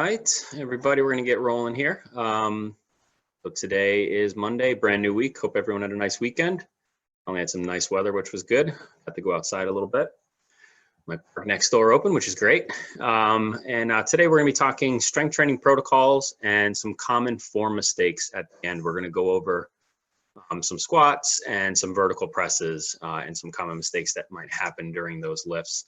right, everybody, we're going to get rolling here. So today is Monday, brand new week. Hope everyone had a nice weekend. Only had some nice weather, which was good. Got to go outside a little bit. My park next door open, which is great. Today we're going to be talking strength training protocols and some common form mistakes at the end. We're going to go over some squats and some vertical presses and some common mistakes that might happen during those lifts.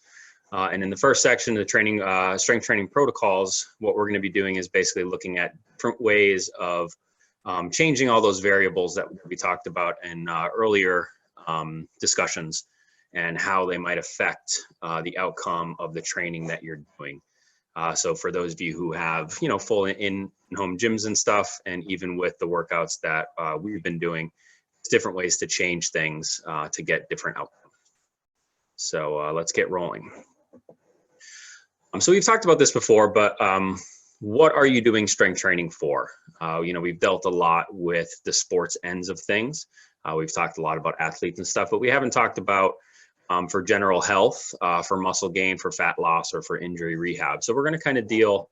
And in the first section of the training, strength training protocols, what we're going to be doing is basically looking at different ways of changing all those variables that we talked about in earlier discussions and how they might affect the outcome of the training that you're doing. So for those of you who have, full in-home gyms and stuff, and even with the workouts that we've been doing, it's different ways to change things to get different outcomes. So let's get rolling. So we've talked about this before, but what are you doing strength training for? We've dealt a lot with the sports ends of things. We've talked a lot about athletes and stuff, but we haven't talked about for general health, for muscle gain, for fat loss, or for injury rehab. So we're going to kind of deal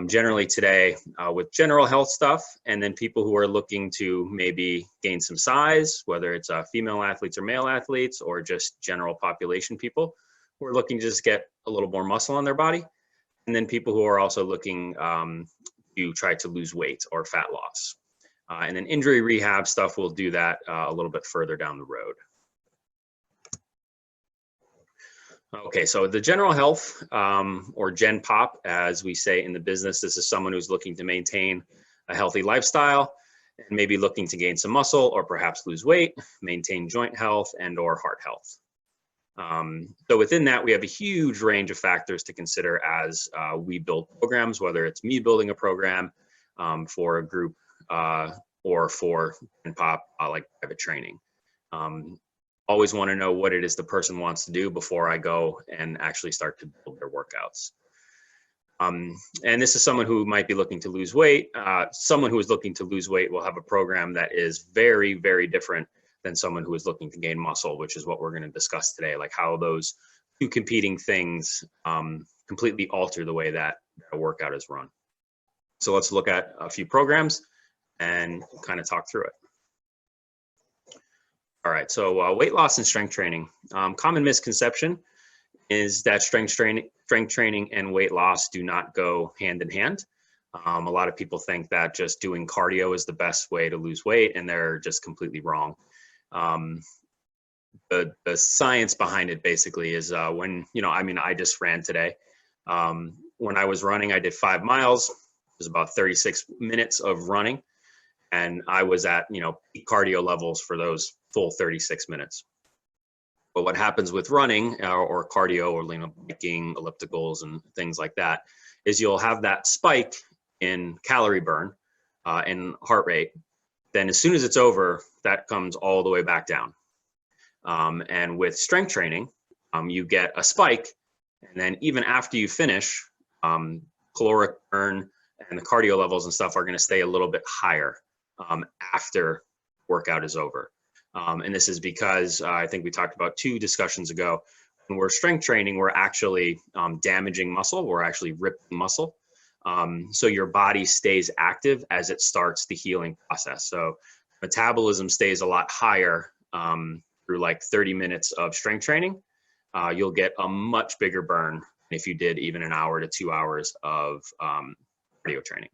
generally today with general health stuff, and then people who are looking to maybe gain some size, whether it's female athletes or male athletes, or just general population people who are looking to just get a little more muscle on their body. And then people who are also looking to try to lose weight or fat loss. And then injury rehab stuff, we'll do that a little bit further down the road. Okay, so the general health or Gen Pop, as we say in the business, this is someone who's looking to maintain a healthy lifestyle and maybe looking to gain some muscle or perhaps lose weight, maintain joint health and or heart health. So within that, we have a huge range of factors to consider as we build programs, whether it's me building a program for a group or for Gen Pop, like private training. Always want to know what it is the person wants to do before I go and actually start to build their workouts. And this is someone who might be looking to lose weight. Someone who is looking to lose weight will have a program that is very, very different than someone who is looking to gain muscle, which is what we're going to discuss today, like how those two competing things completely alter the way that a workout is run. So let's look at a few programs and kind of talk through it. All right, so weight loss and strength training. Common misconception is that strength training and weight loss do not go hand in hand. A lot of people think that just doing cardio is the best way to lose weight, and they're just completely wrong. The science behind it basically is when, I just ran today. When I was running, I did 5 miles. It was about 36 minutes of running. And I was at, peak cardio levels for those full 36 minutes. But what happens with running or cardio or biking, ellipticals and things like that is you'll have that spike in calorie burn and heart rate. Then as soon as it's over, that comes all the way back down. And with strength training, you get a spike, and then even after you finish, caloric burn and the cardio levels and stuff are going to stay a little bit higher after workout is over. And this is because I think we talked about 2 discussions ago, when we're strength training, we're actually damaging muscle, we're actually ripping muscle. So your body stays active as it starts the healing process. So metabolism stays a lot higher through like 30 minutes of strength training. You'll get a much bigger burn if you did even an hour to 2 hours of cardio training.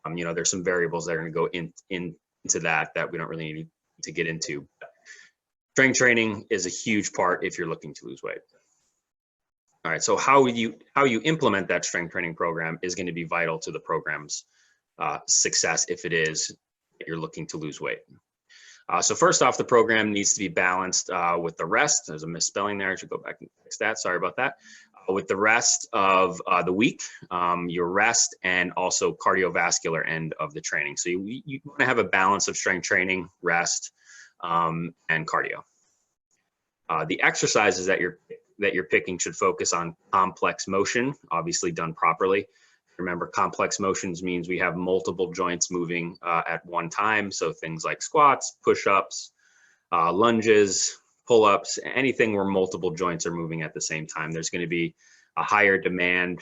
There's some variables that are going to go into that we don't really need to get into. Strength training is a huge part if you're looking to lose weight. All right, so how you implement that strength training program is going to be vital to the program's success if it is that you're looking to lose weight. So first off, the program needs to be balanced with the rest. There's a misspelling there. I should go back and fix that. Sorry about that. With the rest of the week, your rest and also cardiovascular end of the training. So you want to have a balance of strength training, rest, and cardio. The exercises that you're picking should focus on complex motion, obviously done properly. Remember, complex motions means we have multiple joints moving at one time. So things like squats, push-ups, lunges, pull-ups, anything where multiple joints are moving at the same time. There's going to be a higher demand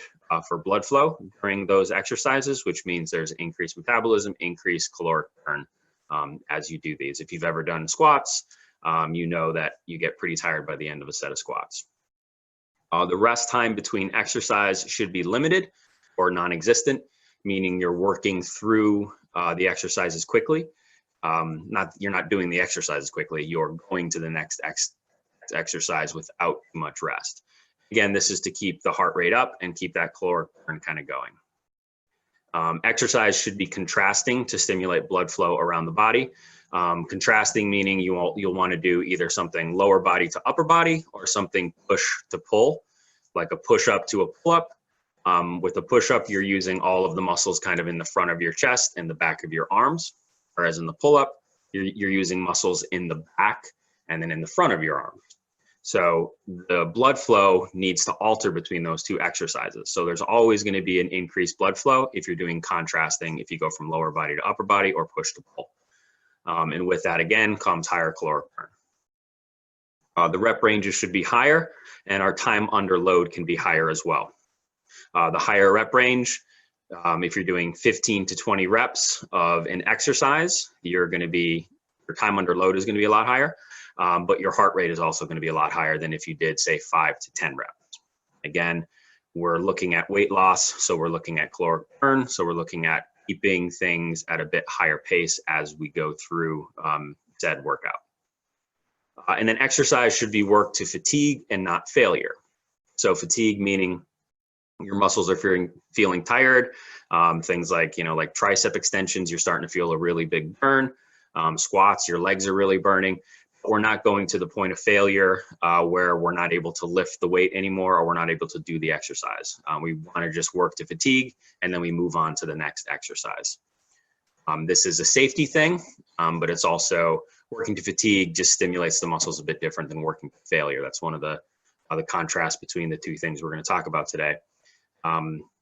for blood flow during those exercises, which means there's increased metabolism, increased caloric burn as you do these. If you've ever done squats, you know that you get pretty tired by the end of a set of squats. The rest time between exercise should be limited or non-existent, meaning you're working through the exercises quickly. You're not doing the exercises quickly, you're going to the next exercise without too much rest. Again, this is to keep the heart rate up and keep that caloric burn kind of going. Exercise should be contrasting to stimulate blood flow around the body. Contrasting meaning you'll want to do either something lower body to upper body or something push to pull, like a push up to a pull up. With a push up, you're using all of the muscles kind of in the front of your chest and the back of your arms, whereas in the pull up, you're using muscles in the back and then in the front of your arms. So the blood flow needs to alter between those two exercises. So there's always going to be an increased blood flow if you're doing contrasting, if you go from lower body to upper body or push to pull. And with that, again, comes higher caloric burn. The rep ranges should be higher, and our time under load can be higher as well. The higher rep range, if you're doing 15 to 20 reps of an exercise, your time under load is going to be a lot higher. But your heart rate is also going to be a lot higher than if you did, say, 5 to 10 reps. Again, we're looking at weight loss, so we're looking at caloric burn, so we're looking at keeping things at a bit higher pace as we go through said workout. And then exercise should be worked to fatigue and not failure. So fatigue meaning your muscles are feeling tired. Things like, like tricep extensions, you're starting to feel a really big burn. Squats, your legs are really burning. We're not going to the point of failure where we're not able to lift the weight anymore or we're not able to do the exercise. We want to just work to fatigue and then we move on to the next exercise. This is a safety thing, but it's also working to fatigue just stimulates the muscles a bit different than working to failure. That's one of the contrasts between the two things we're going to talk about today.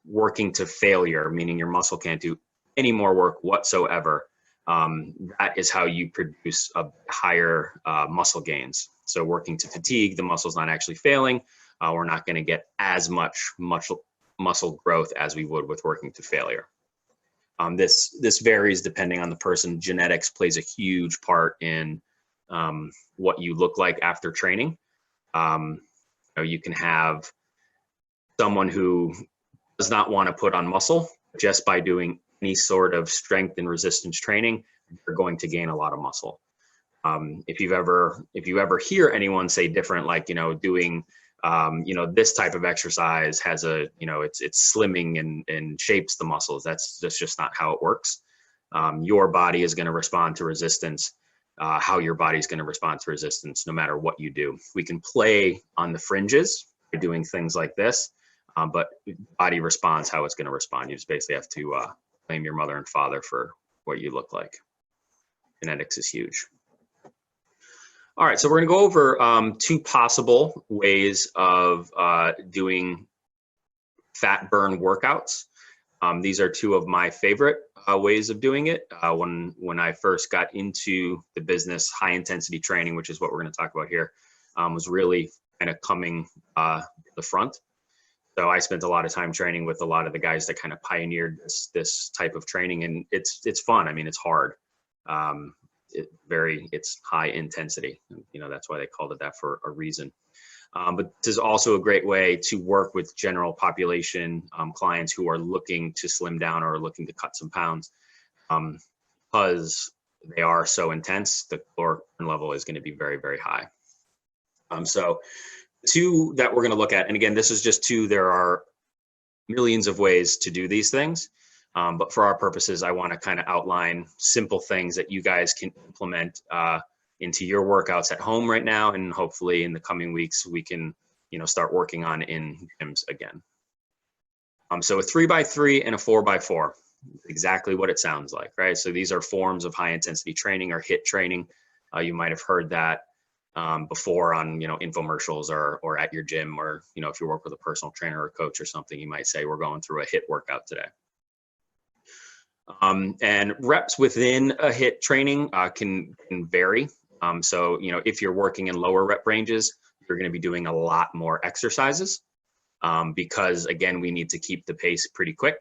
Working to failure, meaning your muscle can't do any more work whatsoever. That is how you produce a higher muscle gains. So working to fatigue, the muscle's not actually failing. We're not going to get as much muscle growth as we would with working to failure. This varies depending on the person. Genetics plays a huge part in what you look like after training. You can have someone who does not want to put on muscle just by doing any sort of strength and resistance training, you're going to gain a lot of muscle. If you ever hear anyone say different, like, doing, this type of exercise has it's slimming and shapes the muscles. That's just not how it works. Your body is going to respond to resistance, how your body's going to respond to resistance, no matter what you do. We can play on the fringes by doing things like this, but body responds how it's going to respond. You just basically have to blame your mother and father for what you look like. Genetics is huge. All right, so we're going to go over 2 possible ways of doing fat burn workouts. These are 2 of my favorite ways of doing it. When I first got into the business, high intensity training, which is what we're going to talk about here, was really kind of coming to the front. So I spent a lot of time training with a lot of the guys that kind of pioneered this type of training, and it's fun. I mean, it's hard. It's high intensity. That's why they called it that for a reason. But this is also a great way to work with general population clients who are looking to slim down or looking to cut some pounds, because they are so intense. The caloric burn level is going to be very, very high. So 2 that we're going to look at, and again, this is just 2. There are millions of ways to do these things, but for our purposes, I want to kind of outline simple things that you guys can implement into your workouts at home right now, and hopefully in the coming weeks we can start working on in gyms again. So a 3x3 and a 4x4, exactly what it sounds like, right? So these are forms of high intensity training or HIIT training. You might have heard that before on infomercials or at your gym, or if you work with a personal trainer or coach or something, you might say we're going through a HIIT workout today. And reps within a HIIT training can vary. So if you're working in lower rep ranges, you're going to be doing a lot more exercises. because again, we need to keep the pace pretty quick.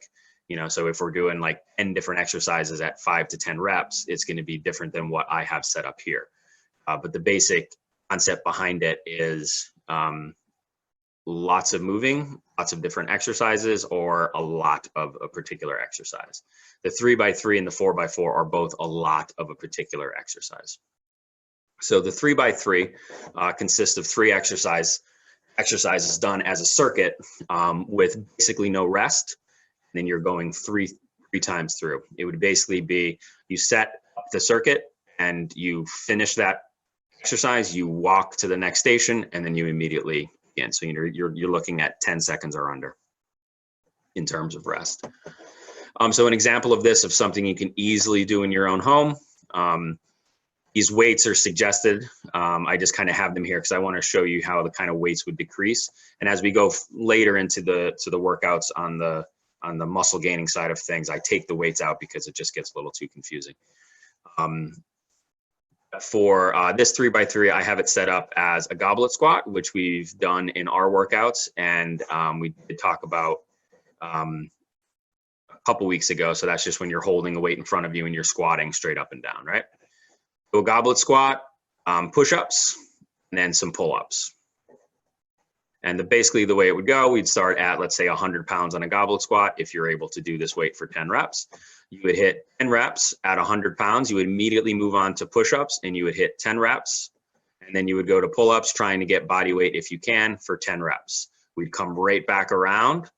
You know, so if we're doing like 10 different exercises at 5 to 10 reps, it's going to be different than what I have set up here. But the basic concept behind it is lots of moving, lots of different exercises, or a lot of a particular exercise. The 3x3 and the 4x4 are both a lot of a particular exercise. So the 3x3 consists of 3 exercises done as a circuit with basically no rest. And then you're going three times through. It would basically be you set up the circuit and you finish that exercise, you walk to the next station, and then you immediately begin. So you're looking at 10 seconds or under in terms of rest. So an example of this, of something you can easily do in your own home. These weights are suggested. I just kind of have them here because I want to show you how the kind of weights would decrease. And as we go later into the workouts on the muscle gaining side of things, I take the weights out because it just gets a little too confusing. For this 3x3, I have it set up as a goblet squat, which we've done in our workouts, and we did talk about a couple weeks ago. So that's just when you're holding the weight in front of you and you're squatting straight up and down, right? So a goblet squat, push-ups, and then some pull-ups. And basically the way it would go, we'd start at, let's say, 100 pounds on a goblet squat. If you're able to do this weight for 10 reps, you would hit 10 reps at 100 pounds. You would immediately move on to push-ups and you would hit 10 reps. And then you would go to pull-ups, trying to get body weight if you can for 10 reps. We'd come right back around.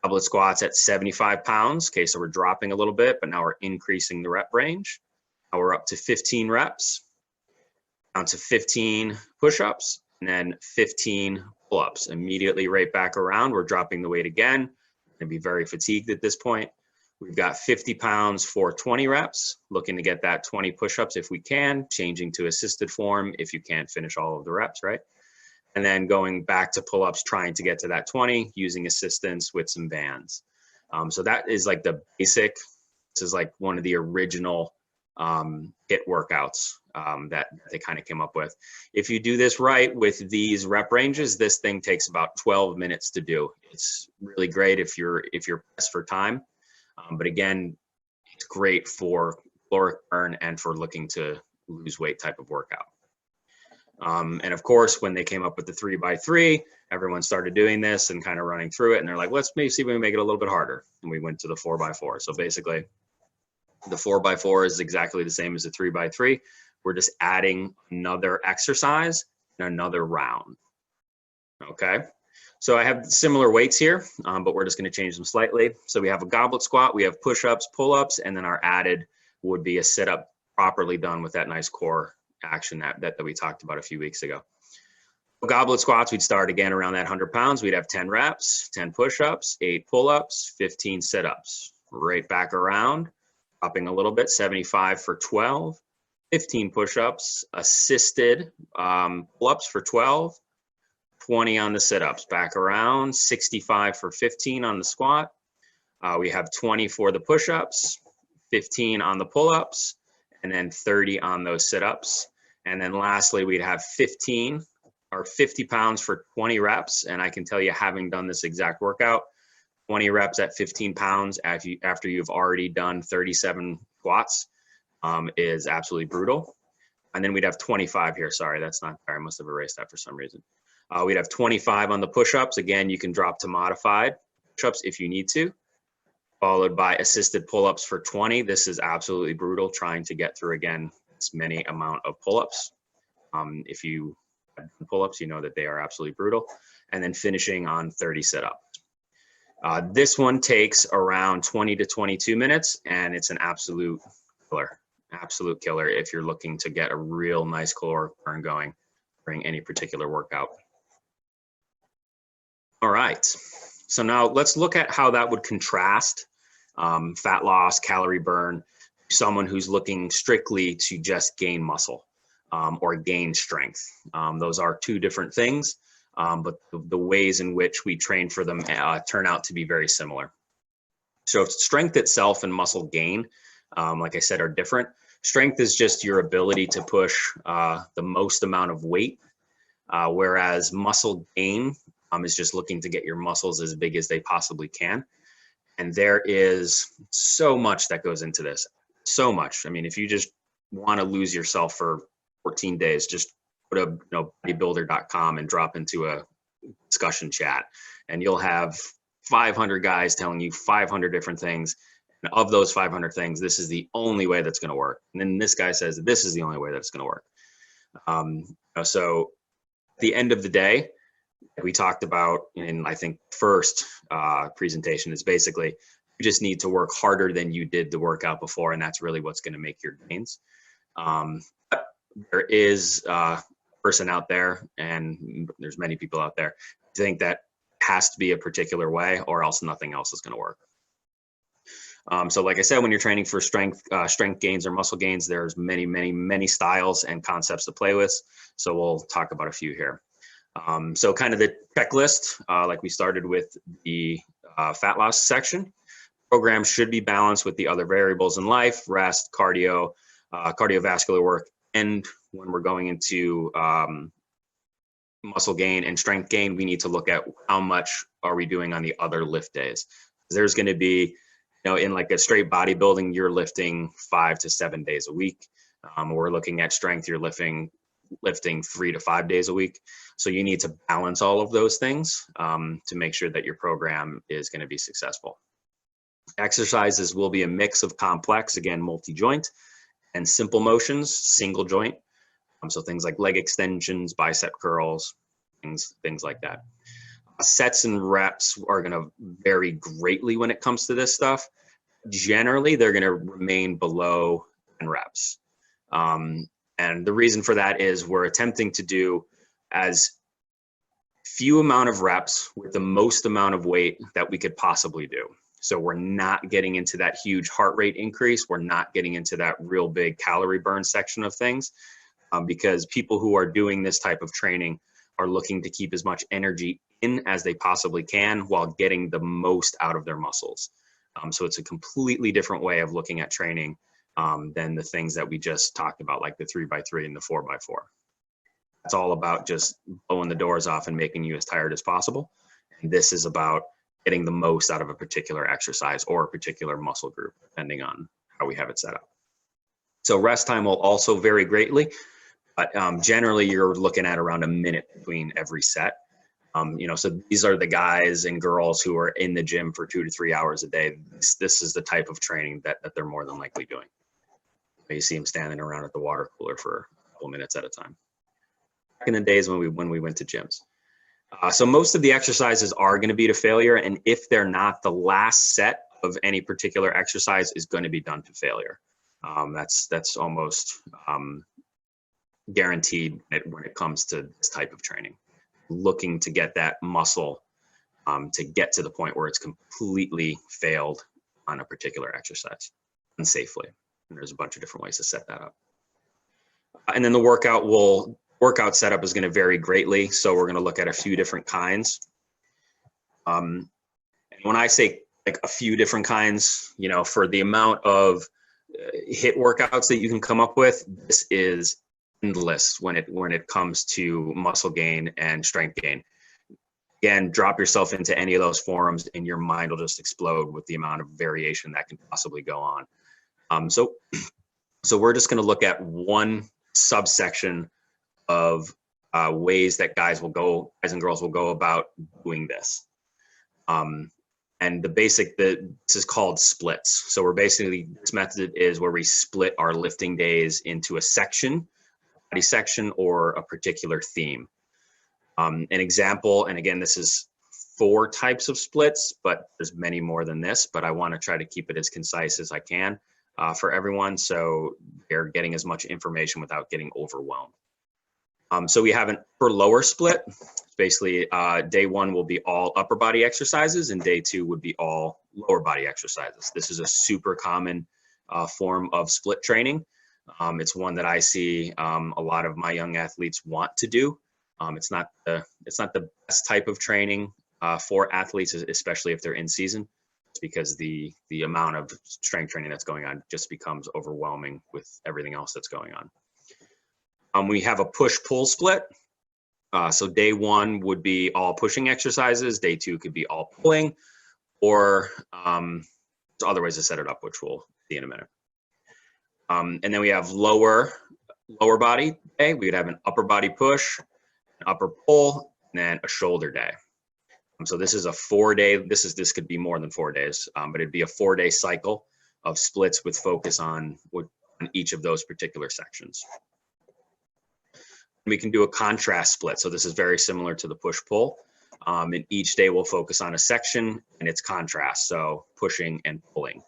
Goblet squats at 75 pounds. Okay, so we're dropping a little bit, but now we're increasing the rep range. Now we're up to 15 reps, down to 15 push-ups, and then 15 pull-ups. Immediately right back around. We're dropping the weight again. We're gonna be very fatigued at this point. We've got 50 pounds for 20 reps, looking to get that 20 push-ups if we can, changing to assisted form if you can't finish all of the reps, right? And then going back to pull-ups, trying to get to that 20, using assistance with some bands. So that is like the basic. This is like one of the original HIIT workouts that they kind of came up with. If you do this right with these rep ranges, this thing takes about 12 minutes to do. It's really great if you're pressed for time. But again, it's great for caloric burn and for looking to lose weight type of workout. And of course, when they came up with the 3x3, everyone started doing this and kind of running through it. And they're like, let's maybe see if we can make it a little bit harder. And we went to the 4x4. So basically, the 4x4 is exactly the same as the 3x3. We're just adding another exercise and another round. Okay. So I have similar weights here, but we're just going to change them slightly. So we have a goblet squat, we have push-ups, pull-ups, and then our added would be a sit-up properly done with that nice core action that we talked about a few weeks ago. So goblet squats, we'd start again around that 100 pounds. We'd have 10 reps, 10 push-ups, 8 pull-ups, 15 sit-ups. Right back around, dropping a little bit, 75 for 12, 15 push-ups, assisted pull-ups for 12, 20 on the sit-ups, back around, 65 for 15 on the squat. We have 20 for the push-ups, 15 on the pull-ups, and then 30 on those sit-ups. And then lastly, we'd have 15 or 50 pounds for 20 reps. And I can tell you, having done this exact workout, 20 reps at 15 pounds after you've already done 37 squats is absolutely brutal. And then we'd have 25 here. Sorry, that's not there. I must have erased that for some reason. We'd have 25 on the push-ups. Again, you can drop to modified push-ups if you need to, followed by assisted pull-ups for 20. This is absolutely brutal, trying to get through, again, this many amount of pull-ups. If you have pull-ups, you know that they are absolutely brutal. And then finishing on 30 sit-ups. This one takes around 20 to 22 minutes, and it's an absolute killer if you're looking to get a real nice caloric burn going during any particular workout. All right, so now let's look at how that would contrast fat loss, calorie burn, someone who's looking strictly to just gain muscle or gain strength. Those are two different things, but the ways in which we train for them turn out to be very similar. So strength itself and muscle gain, like I said, are different. Strength is just your ability to push the most amount of weight, whereas muscle gain is just looking to get your muscles as big as they possibly can. And there is so much that goes into this. So much. I mean, if you just want to lose yourself for 14 days, just go to bodybuilder.com and drop into a discussion chat, and you'll have 500 guys telling you 500 different things. And of those 500 things, this is the only way that's going to work. And then this guy says this is the only way that's going to work. So at the end of the day, we talked about in, I think, first presentation is basically you just need to work harder than you did the workout before, and that's really what's going to make your gains. There is a person out there, and there's many people out there, who think that has to be a particular way or else nothing else is going to work. So like I said, when you're training for strength gains or muscle gains, there's many styles and concepts to play with. So we'll talk about a few here. So kind of the checklist, like we started with the fat loss section. Program should be balanced with the other variables in life: rest, cardio, cardiovascular work, and when we're going into muscle gain and strength gain, we need to look at how much are we doing on the other lift days. There's going to be, in like a straight bodybuilding, you're lifting 5 to 7 days a week. We're looking at strength, you're lifting 3 to 5 days a week. So you need to balance all of those things to make sure that your program is going to be successful. Exercises will be a mix of complex, again, multi-joint, and simple motions, single joint. So things like leg extensions, bicep curls, things like that. Sets and reps are going to vary greatly when it comes to this stuff. Generally, they're going to remain below 10 reps. And the reason for that is we're attempting to do as few amount of reps with the most amount of weight that we could possibly do. So we're not getting into that huge heart rate increase. We're not getting into that real big calorie burn section of things, because people who are doing this type of training are looking to keep as much energy in as they possibly can while getting the most out of their muscles. So it's a completely different way of looking at training than the things that we just talked about, like the 3x3 and the 4x4. It's all about just blowing the doors off and making you as tired as possible. And this is about getting the most out of a particular exercise or a particular muscle group, depending on how we have it set up. So rest time will also vary greatly, but generally you're looking at around a minute between every set. So these are the guys and girls who are in the gym for 2 to 3 hours a day. This is the type of training that they're more than likely doing. You see them standing around at the water cooler for a couple minutes at a time. Back in the days when we went to gyms. So most of the exercises are going to be to failure, and if they're not, the last set of any particular exercise is going to be done to failure. That's almost guaranteed when it comes to this type of training. Looking to get that muscle to get to the point where it's completely failed on a particular exercise unsafely. And there's a bunch of different ways to set that up. And then the workout setup is going to vary greatly. So we're going to look at a few different kinds. And when I say like a few different kinds, for the amount of HIIT workouts that you can come up with, this is endless when it comes to muscle gain and strength gain. Again, drop yourself into any of those forums and your mind will just explode with the amount of variation that can possibly go on. So we're just going to look at one subsection of ways that guys and girls will go about doing this. And this is called splits. So this method is where we split our lifting days into a section, body section, or a particular theme. An example, and again, this is 4 types of splits, but there's many more than this, but I want to try to keep it as concise as I can for everyone, so they're getting as much information without getting overwhelmed. So we have an upper lower split. Basically, day 1 will be all upper body exercises, and day 2 would be all lower body exercises. This is a super common form of split training. It's one that I see a lot of my young athletes want to do. It's not the best type of training for athletes, especially if they're in season. It's because the amount of strength training that's going on just becomes overwhelming with everything else that's going on. We have a push-pull split. So day one would be all pushing exercises. Day two could be all pulling, or there's other ways to set it up, which we'll see in a minute. And then we have lower body day. We would have an upper body push, an upper pull, and then a shoulder day. So this is a 4-day. This could be more than 4 days, but it'd be a 4-day cycle of splits with focus on each of those particular sections. We can do a contrast split. So this is very similar to the push-pull. And each day we'll focus on a section and its contrast, so pushing and pulling.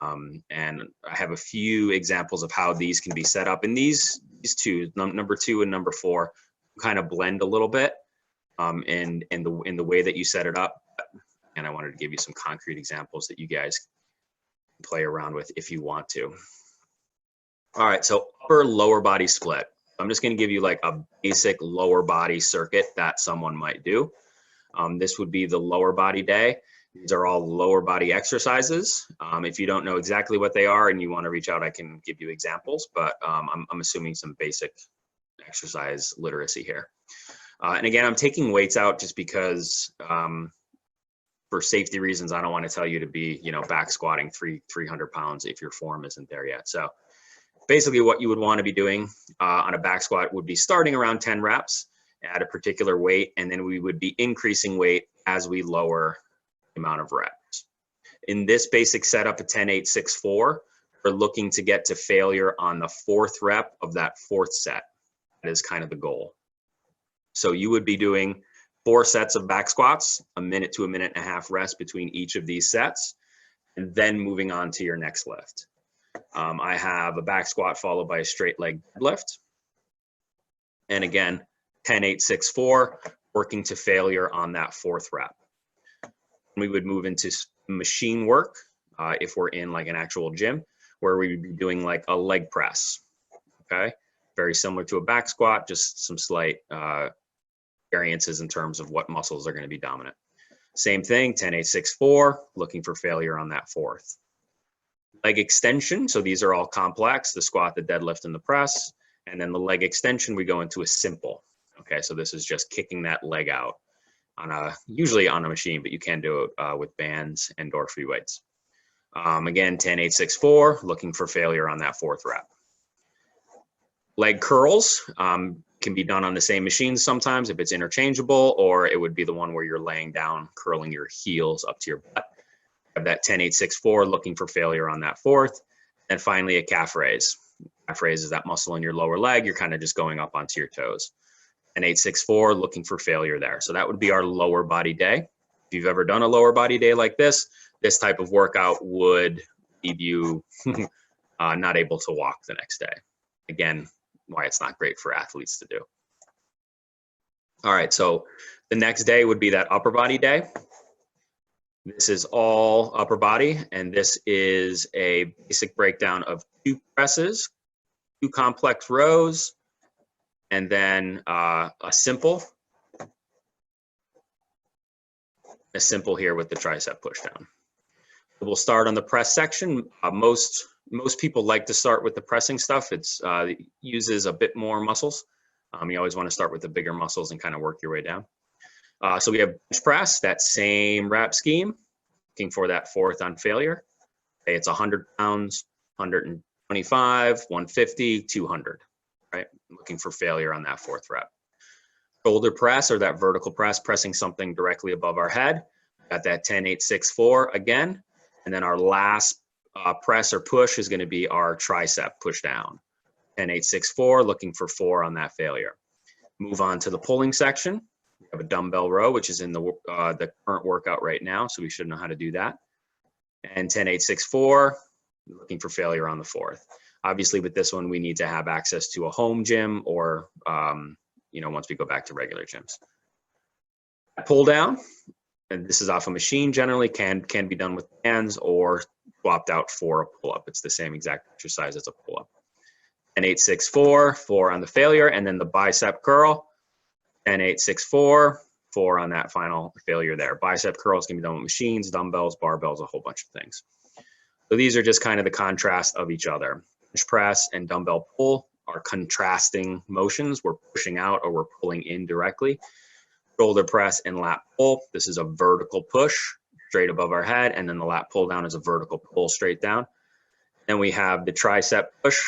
And I have a few examples of how these can be set up. And these two, number 2 and number 4, kind of blend a little bit in the way that you set it up. And I wanted to give you some concrete examples that you guys can play around with if you want to. All right, so upper lower body split. I'm just going to give you like a basic lower body circuit that someone might do. This would be the lower body day. These are all lower body exercises. If you don't know exactly what they are and you want to reach out, I can give you examples, but I'm assuming some basic exercise literacy here. And again, I'm taking weights out just because for safety reasons, I don't want to tell you to be, back squatting 300 pounds if your form isn't there yet. So basically what you would want to be doing on a back squat would be starting around 10 reps at a particular weight, and then we would be increasing weight as we lower the amount of reps. In this basic setup of 10-8-6-4, we're looking to get to failure on the 4th rep of that 4th set. That is kind of the goal. So you would be doing 4 sets of back squats, a minute to a minute and a half rest between each of these sets, and then moving on to your next lift. I have a back squat followed by a straight leg deadlift. And again, 10-8-6-4, working to failure on that 4th rep. We would move into machine work if we're in like an actual gym, where we would be doing like a leg press, okay? Very similar to a back squat, just some slight variances in terms of what muscles are going to be dominant. Same thing, 10-8-6-4, looking for failure on that 4th. Leg extension, so these are all complex, the squat, the deadlift, and the press. And then the leg extension, we go into a simple. Okay, so this is just kicking that leg out usually on a machine, but you can do it with bands and or free weights. Again, 10-8-6-4, looking for failure on that 4th rep. Leg curls can be done on the same machine sometimes if it's interchangeable, or it would be the one where you're laying down, curling your heels up to your butt. Have that 10-8-6-4, looking for failure on that 4th. And finally, a calf raise. Calf raise is that muscle in your lower leg. You're kind of just going up onto your toes. 10-8-6-4, looking for failure there. So that would be our lower body day. If you've ever done a lower body day like this type of workout would leave you not able to walk the next day. Again, why it's not great for athletes to do. All right, so the next day would be that upper body day. This is all upper body, and this is a basic breakdown of 2 presses, 2 complex rows, and then a simple here with the tricep push down. We'll start on the press section. Most people like to start with the pressing stuff. It uses a bit more muscles. You always want to start with the bigger muscles and kind of work your way down. So we have bench press, that same rep scheme, looking for that 4th on failure. Okay, it's 100 pounds, 125, 150, 200, right? Looking for failure on that 4th rep. Shoulder press, or that vertical press, pressing something directly above our head. Got that 10-8-6-4 again. And then our last press or push is going to be our tricep push down. 10-8-6-4, looking for 4 on that failure. Move on to the pulling section. We have a dumbbell row, which is in the current workout right now, so we should know how to do that. And 10-8-6-4, looking for failure on the 4th. Obviously, with this one, we need to have access to a home gym or, once we go back to regular gyms. Pull down, and this is off a machine generally, can be done with hands or swapped out for a pull-up. It's the same exact exercise as a pull-up. 10-8-6-4, 4 on the failure, and then the bicep curl. 10-8-6-4, 4 on that final failure there. Bicep curls can be done with machines, dumbbells, barbells, a whole bunch of things. So these are just kind of the contrast of each other. Bench press and dumbbell pull are contrasting motions. We're pushing out or we're pulling in directly. Shoulder press and lat pull. This is a vertical push straight above our head, and then the lat pull down is a vertical pull straight down. Then we have the tricep push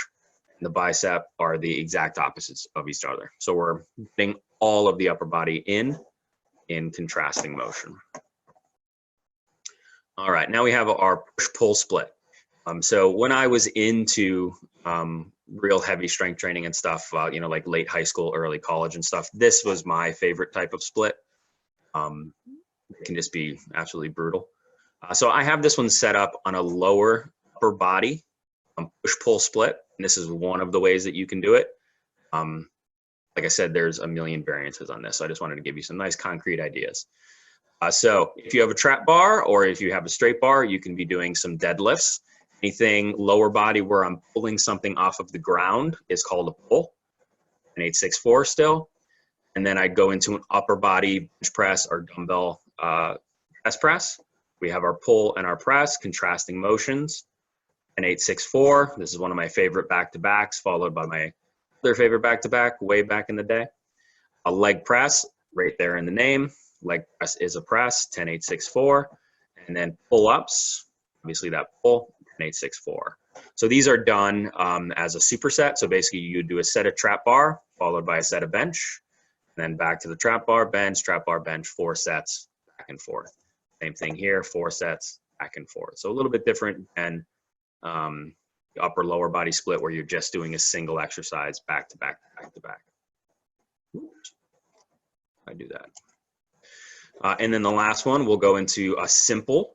and the bicep are the exact opposites of each other. So we're getting all of the upper body in contrasting motion. All right, now we have our push-pull split. So when I was into real heavy strength training and stuff, you know, like late high school, early college and stuff, this was my favorite type of split. It can just be absolutely brutal. So I have this one set up on a lower upper body push-pull split. And this is one of the ways that you can do it. Like I said, there's a million variances on this. So I just wanted to give you some nice concrete ideas. So if you have a trap bar or if you have a straight bar, you can be doing some deadlifts. Anything lower body where I'm pulling something off of the ground is called a pull, an 864 still. And then I'd go into an upper body bench press or dumbbell chest press. We have our pull and our press, contrasting motions, an 864. This is one of my favorite back-to-backs, followed by my other favorite back-to-back way back in the day. A leg press, right there in the name. Leg press is a press, 10864. And then pull-ups, obviously that pull, 10864. So these are done as a superset. So basically you do a set of trap bar, followed by a set of bench, and then back to the trap bar, bench, 4 sets, back and forth. Same thing here, 4 sets, back and forth. So a little bit different than the upper lower body split where you're just doing a single exercise back to back, back to back. Oops. I do that. And then the last one, we'll go into a simple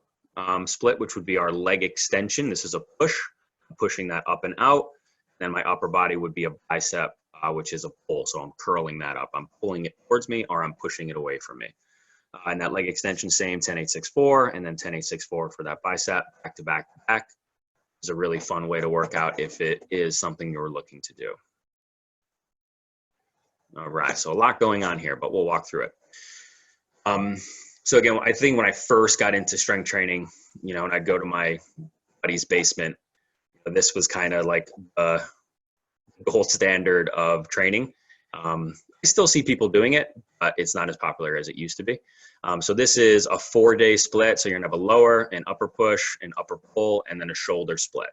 split, which would be our leg extension. This is a push, pushing that up and out. Then my upper body would be a bicep, which is a pull. So I'm curling that up. I'm pulling it towards me or I'm pushing it away from me. And that leg extension, same 10864, and then 10864 for that bicep, back to back to back. Is a really fun way to work out if it is something you're looking to do. All right, so a lot going on here, but we'll walk through it. So again, I think when I first got into strength training, you know, and I'd go to my buddy's basement, this was kind of like the gold standard of training. I still see people doing it, but it's not as popular as it used to be. So this is a 4-day split. So you're gonna have a lower, an upper push, an upper pull, and then a shoulder split,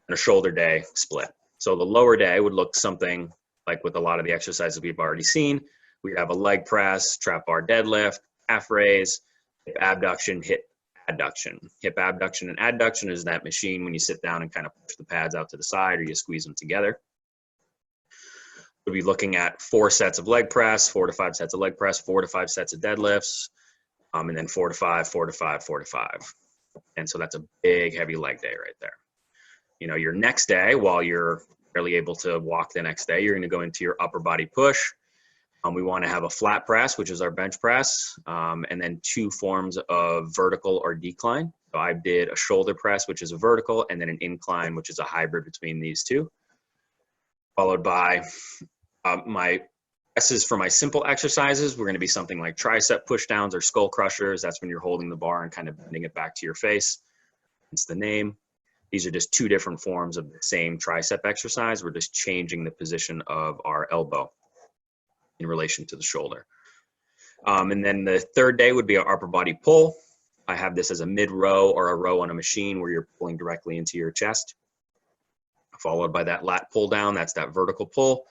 and a shoulder day split. So the lower day would look something like with a lot of the exercises we've already seen. We have a leg press, trap bar deadlift, calf raise, hip abduction, hip adduction. Hip abduction and adduction is that machine when you sit down and kind of push the pads out to the side or you squeeze them together. We'll be looking at 4 sets of leg press, 4 to 5 sets of leg press, 4 to 5 sets of deadlifts, and then 4 to 5, 4 to 5, 4 to 5. And so that's a big, heavy leg day right there. You know, your next day, while you're barely able to walk the next day, you're going to go into your upper body push. We want to have a flat press, which is our bench press, and then 2 forms of vertical or decline. So I did a shoulder press, which is a vertical, and then an incline, which is a hybrid between these two. Followed by my presses for my simple exercises. We're going to be something like tricep push downs or skull crushers. That's when you're holding the bar and kind of bending it back to your face. It's the name. These are just 2 different forms of the same tricep exercise. We're just changing the position of our elbow in relation to the shoulder. And then the 3rd day would be our upper body pull. I have this as a mid row or a row on a machine where you're pulling directly into your chest. Followed by that lat pull down, that's that vertical pull.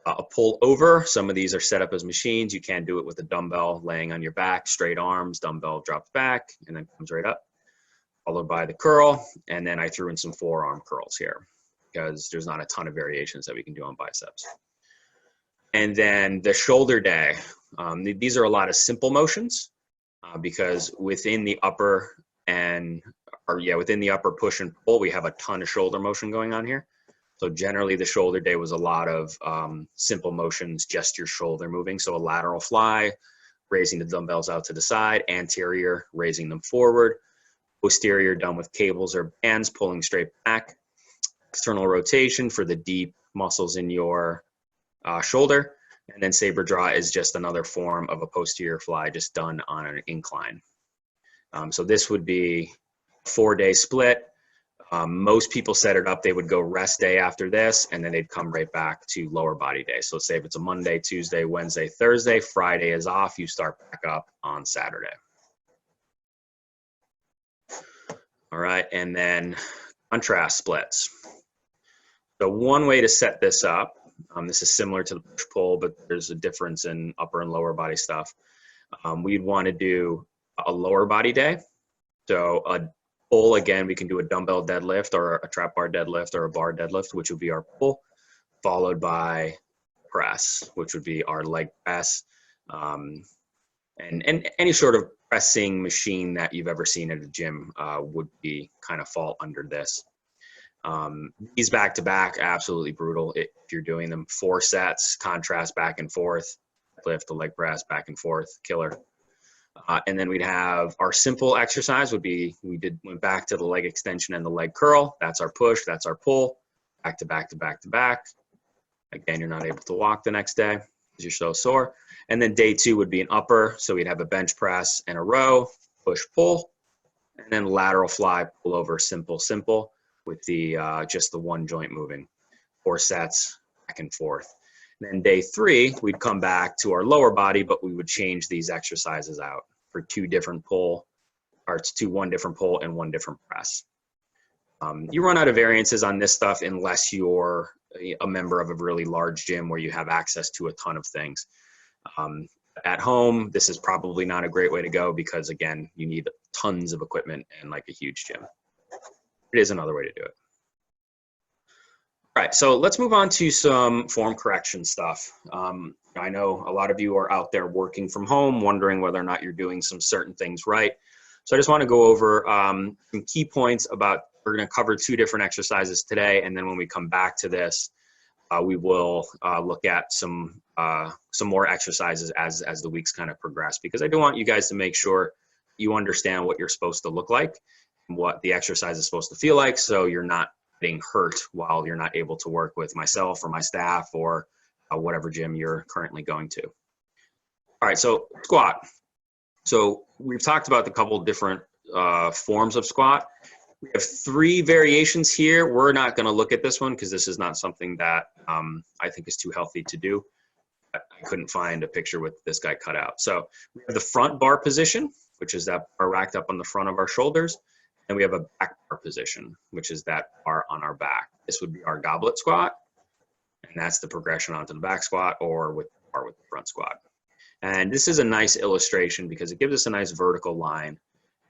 A pull over, some of these are set up as machines. You can do it with a dumbbell laying on your back, straight arms, dumbbell drops back, and then comes right up. Followed by the curl, and then I threw in some forearm curls here because there's not a ton of variations that we can do on biceps. And then the shoulder day, these are a lot of simple motions because within the upper within the upper push and pull, we have a ton of shoulder motion going on here. So generally the shoulder day was a lot of simple motions, just your shoulder moving. So a lateral fly, raising the dumbbells out to the side, anterior, raising them forward, posterior done with cables or bands, pulling straight back, external rotation for the deep muscles in your shoulder. And then saber draw is just another form of a posterior fly, just done on an incline. So this would be 4-day split. Most people set it up, they would go rest day after this, and then they'd come right back to lower body day. So say if it's a Monday, Tuesday, Wednesday, Thursday, Friday is off, you start back up on Saturday. All right, and then contrast splits. So one way to set this up, this is similar to the push-pull, but there's a difference in upper and lower body stuff. We'd want to do a lower body day. So a pull, again, we can do a dumbbell deadlift or a trap bar deadlift or a bar deadlift, which would be our pull, followed by press, which would be our leg press, and any sort of pressing machine that you've ever seen at a gym would be kind of fall under this. These back to back, absolutely brutal. If you're doing them 4 sets, contrast back and forth, lift the leg press back and forth, killer. And then we'd have our simple exercise would be, went back to the leg extension and the leg curl. That's our push, that's our pull, back to back to back to back. Again, you're not able to walk the next day because you're so sore. And then day 2 would be an upper. So we'd have a bench press and a row, push, pull, and then lateral fly, pull over, simple, simple with the just the one joint moving. 4 sets, back and forth. And then day 3, we'd come back to our lower body, but we would change these exercises out for 2 different pull, or to 1 different pull and 1 different press. You run out of variances on this stuff unless you're a member of a really large gym where you have access to a ton of things. At home, this is probably not a great way to go because, again, you need tons of equipment and like a huge gym. It is another way to do it. All right, so let's move on to some form correction stuff. I know a lot of you are out there working from home, wondering whether or not you're doing some certain things right. So I just want to go over some key points about, we're going to cover 2 different exercises today, and then when we come back to this, we will look at some more exercises as the weeks kind of progress, because I do want you guys to make sure you understand what you're supposed to look like, and what the exercise is supposed to feel like, so you're not getting hurt while you're not able to work with myself or my staff or whatever gym you're currently going to. All right, so squat. So we've talked about a couple different forms of squat. We have 3 variations here. We're not going to look at this one because this is not something that I think is too healthy to do. I couldn't find a picture with this guy cut out. So we have the front bar position, which is that bar racked up on the front of our shoulders. And we have a back bar position, which is that bar on our back. This would be our goblet squat. And that's the progression onto the back squat or with the bar with the front squat. And this is a nice illustration because it gives us a nice vertical line.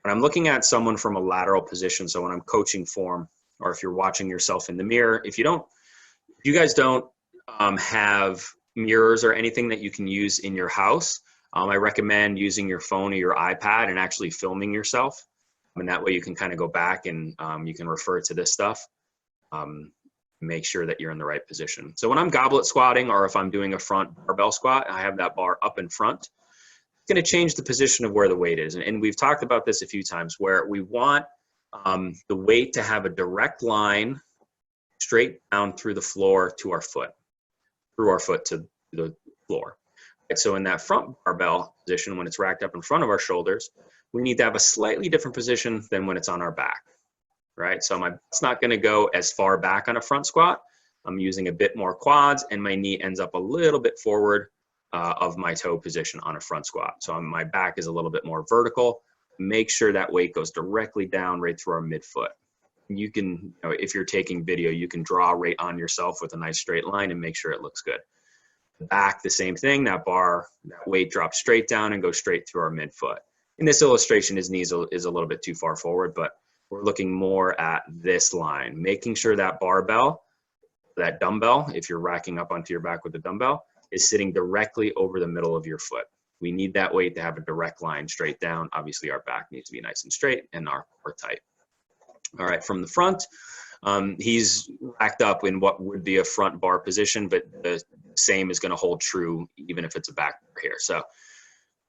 When I'm looking at someone from a lateral position, so when I'm coaching form, or if you're watching yourself in the mirror, if you guys don't have mirrors or anything that you can use in your house, I recommend using your phone or your iPad and actually filming yourself. And that way you can kind of go back and you can refer to this stuff. Make sure that you're in the right position. So when I'm goblet squatting, or if I'm doing a front barbell squat, I have that bar up in front. It's going to change the position of where the weight is. And we've talked about this a few times, where we want the weight to have a direct line straight down through the floor to our foot, through our foot to the floor. Right, so in that front barbell position, when it's racked up in front of our shoulders, we need to have a slightly different position than when it's on our back, right? So my butt's not going to go as far back on a front squat. I'm using a bit more quads, and my knee ends up a little bit forward of my toe position on a front squat. So my back is a little bit more vertical. Make sure that weight goes directly down right through our midfoot. You can, if you're taking video, you can draw right on yourself with a nice straight line and make sure it looks good. The back, the same thing. That bar, that weight drops straight down and goes straight through our midfoot. In this illustration, his knee is a little bit too far forward, but we're looking more at this line, making sure that barbell, that dumbbell, if you're racking up onto your back with the dumbbell, is sitting directly over the middle of your foot. We need that weight to have a direct line straight down. Obviously, our back needs to be nice and straight and our core tight. All right, from the front, he's racked up in what would be a front bar position, but the same is going to hold true even if it's a back bar here. So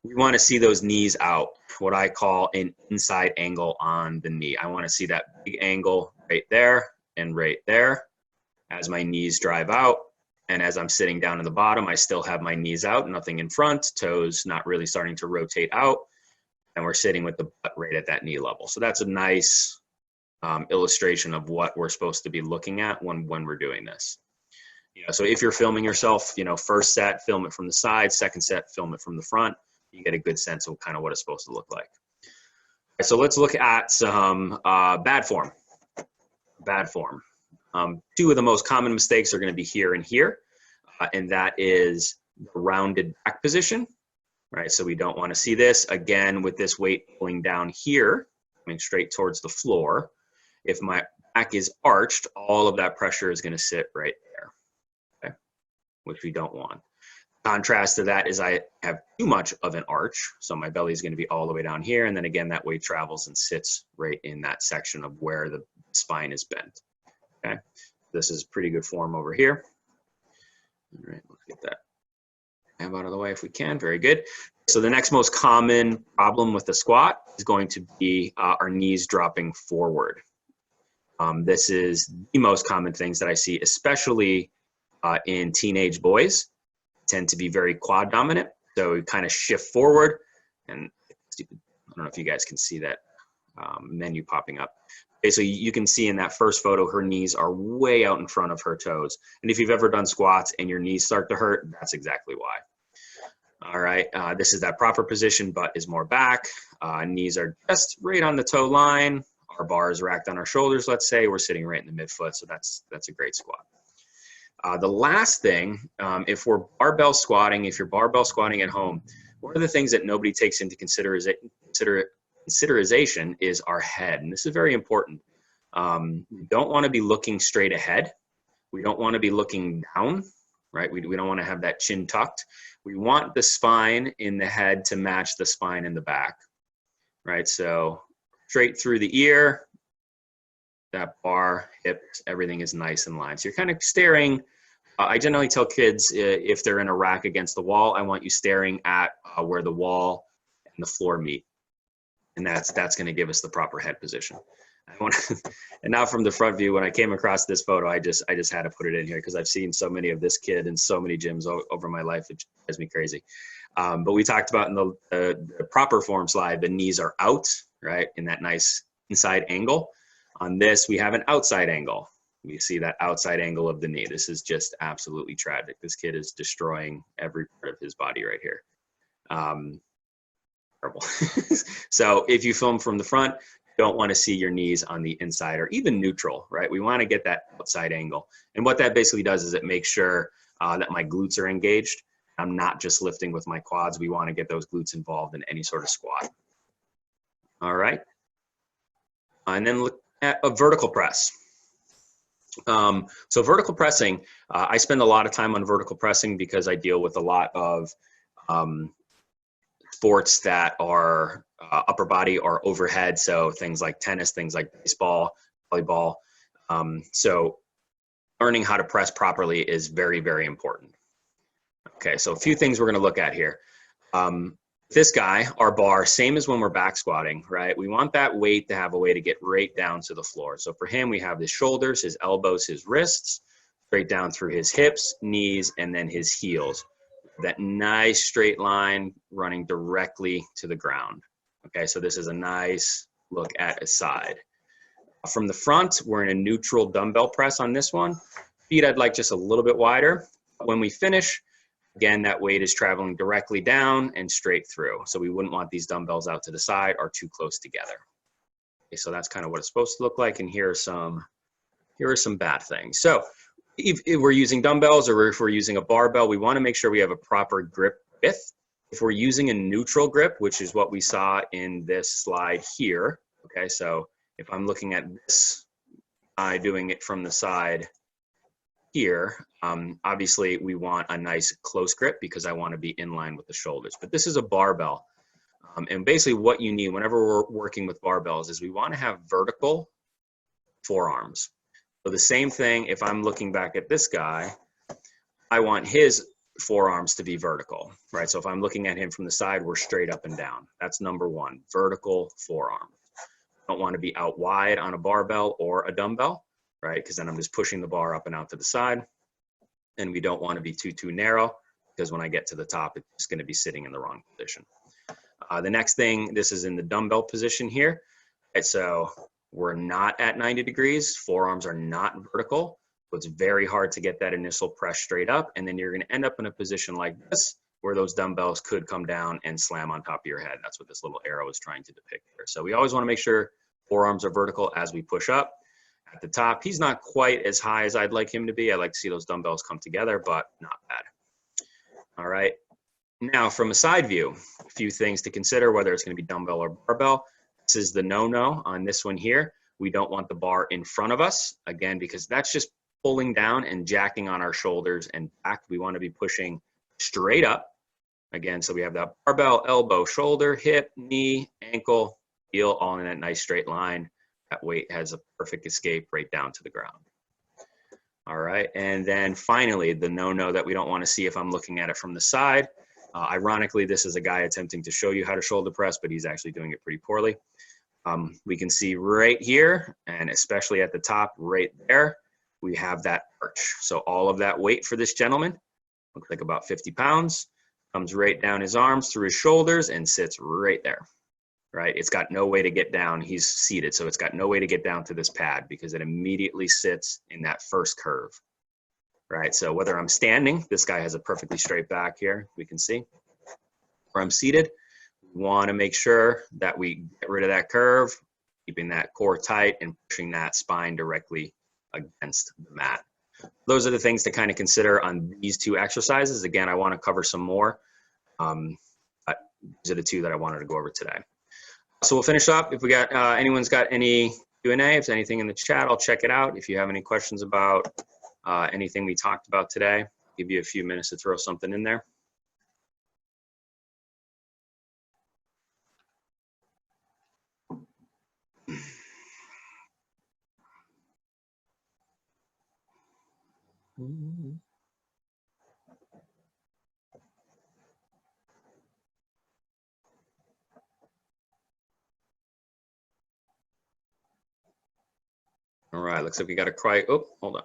we want to see those knees out, what I call an inside angle on the knee. I want to see that big angle right there and right there as my knees drive out. And as I'm sitting down in the bottom, I still have my knees out, nothing in front, toes not really starting to rotate out. And we're sitting with the butt right at that knee level. So that's a nice illustration of what we're supposed to be looking at when we're doing this. So if you're filming yourself, first set, film it from the side, second set, film it from the front. You get a good sense of kind of what it's supposed to look like. So let's look at some bad form. Bad form. Two of the most common mistakes are going to be here and here, and that is the rounded back position, right? So we don't want to see this. Again, with this weight pulling down here, coming straight towards the floor, if my back is arched, all of that pressure is going to sit right there, okay? Which we don't want. Contrast to that is I have too much of an arch, so my belly is going to be all the way down here, and then again, that weight travels and sits right in that section of where the spine is bent, okay? This is pretty good form over here. All right, let's get that out of the way if we can. Very good. So the next most common problem with the squat is going to be our knees dropping forward. This is the most common things that I see, especially in teenage boys. Tend to be very quad dominant. So we kind of shift forward, and I don't know if you guys can see that menu popping up. Okay, so you can see in that first photo, her knees are way out in front of her toes. And if you've ever done squats and your knees start to hurt, that's exactly why. All right, this is that proper position, butt is more back. Knees are just right on the toe line. Our bar is racked on our shoulders, let's say. We're sitting right in the midfoot, so that's a great squat. The last thing, if we're barbell squatting, if you're barbell squatting at home, one of the things that nobody takes into consideration is our head. And this is very important. We don't want to be looking straight ahead. We don't want to be looking down, right? We don't want to have that chin tucked. We want the spine in the head to match the spine in the back, right? So straight through the ear, that bar, hips, everything is nice and lined. So you're kind of staring. I generally tell kids if they're in a rack against the wall, I want you staring at where the wall and the floor meet. And that's going to give us the proper head position. And now from the front view, when I came across this photo, I just had to put it in here because I've seen so many of this kid in so many gyms over my life. It drives me crazy. But we talked about in the proper form slide, the knees are out, right, in that nice inside angle. On this, we have an outside angle. We see that outside angle of the knee. This is just absolutely tragic. This kid is destroying every part of his body right here. Terrible. So if you film from the front, you don't want to see your knees on the inside or even neutral, right? We want to get that outside angle. And what that basically does is it makes sure that my glutes are engaged. I'm not just lifting with my quads. We want to get those glutes involved in any sort of squat. All right. And then look at a vertical press. So vertical pressing, I spend a lot of time on vertical pressing because I deal with a lot of sports that are upper body or overhead. So things like tennis, things like baseball, volleyball. So learning how to press properly is very, very important. Okay, so a few things we're going to look at here. This guy, our bar, same as when we're back squatting, right? We want that weight to have a way to get right down to the floor. So for him, we have his shoulders, his elbows, his wrists, straight down through his hips, knees, and then his heels. That nice straight line running directly to the ground. Okay, so this is a nice look at a side. From the front, we're in a neutral dumbbell press on this one. Feet I'd like just a little bit wider. When we finish, again, that weight is traveling directly down and straight through. So we wouldn't want these dumbbells out to the side or too close together. Okay, so that's kind of what it's supposed to look like. And here are some bad things. So if we're using dumbbells or if we're using a barbell, we want to make sure we have a proper grip width. If we're using a neutral grip, which is what we saw in this slide here, okay, so if I'm looking at this, doing it from the side here, obviously we want a nice close grip because I want to be in line with the shoulders. But this is a barbell. And basically what you need whenever we're working with barbells is we want to have vertical forearms. So the same thing, if I'm looking back at this guy, I want his forearms to be vertical, right? So if I'm looking at him from the side, we're straight up and down. That's number one, vertical forearm. Don't want to be out wide on a barbell or a dumbbell, right? Because then I'm just pushing the bar up and out to the side. And we don't want to be too narrow because when I get to the top, it's going to be sitting in the wrong position. The next thing, this is in the dumbbell position here. Right, so we're not at 90 degrees. Forearms are not vertical. So it's very hard to get that initial press straight up. And then you're going to end up in a position like this, where those dumbbells could come down and slam on top of your head. That's what this little arrow is trying to depict here. So we always want to make sure forearms are vertical as we push up. At the top, he's not quite as high as I'd like him to be. I like to see those dumbbells come together, but not bad. All right. Now from a side view, a few things to consider, whether it's going to be dumbbell or barbell. This is the no-no on this one here. We don't want the bar in front of us, again, because that's just pulling down and jacking on our shoulders and back. We want to be pushing straight up. Again, so we have that barbell, elbow, shoulder, hip, knee, ankle, heel, all in that nice straight line. That weight has a perfect escape right down to the ground. All right, and then finally, the no-no that we don't want to see if I'm looking at it from the side. Ironically, this is a guy attempting to show you how to shoulder press, but he's actually doing it pretty poorly. We can see right here, and especially at the top right there, we have that arch. So all of that weight for this gentleman, looks like about 50 pounds, comes right down his arms through his shoulders and sits right there, right? It's got no way to get down. He's seated, so it's got no way to get down to this pad because it immediately sits in that first curve, right? So whether I'm standing, this guy has a perfectly straight back here, we can see, or I'm seated, we want to make sure that we get rid of that curve, keeping that core tight and pushing that spine directly against the mat. Those are the things to kind of consider on these two exercises. Again, I want to cover some more, but these are the two that I wanted to go over today. So we'll finish up. If we got anyone's got any Q&A, if there's anything in the chat, I'll check it out. If you have any questions about anything we talked about today, I'll give you a few minutes to throw something in there. All right, looks like we got a cry. Oh, hold on.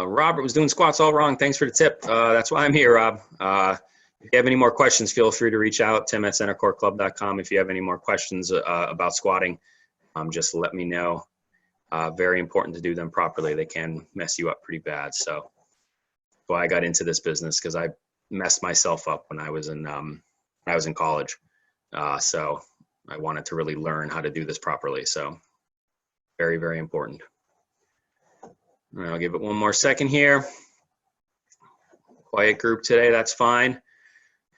Robert was doing squats all wrong. Thanks for the tip. That's why I'm here, Rob. If you have any more questions, feel free to reach out, tim@centercourtclub.com. If you have any more questions about squatting, just let me know. Very important to do them properly. They can mess you up pretty bad. So that's why I got into this business, because I messed myself up when I was in college. So I wanted to really learn how to do this properly. So very, very important. All right, I'll give it one more second here. Quiet group today, that's fine.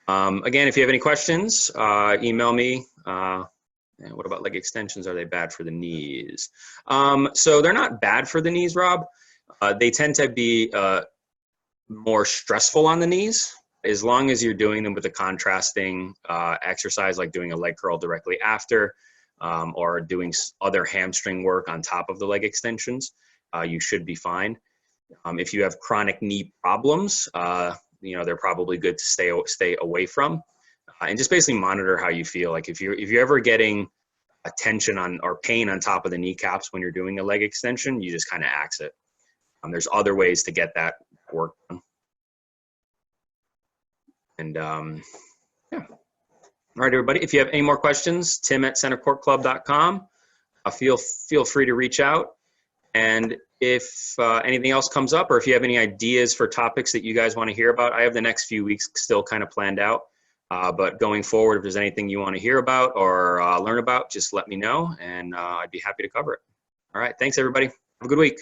Again, if you have any questions, email me. And what about leg extensions? Are they bad for the knees? So they're not bad for the knees, Rob. They tend to be more stressful on the knees, as long as you're doing them with a contrasting exercise, like doing a leg curl directly after, or doing other hamstring work on top of the leg extensions. You should be fine. If you have chronic knee problems, they're probably good to stay away from, and just basically monitor how you feel. Like if you're ever getting a tension on or pain on top of the kneecaps when you're doing a leg extension, you just kind of axe it. There's other ways to get that work done. And yeah. All right, everybody. If you have any more questions, tim@centercourtclub.com. Feel free to reach out. And if anything else comes up, or if you have any ideas for topics that you guys want to hear about, I have the next few weeks still kind of planned out. But going forward, if there's anything you want to hear about or learn about, just let me know, and I'd be happy to cover it. All right. Thanks, everybody. Have a good week.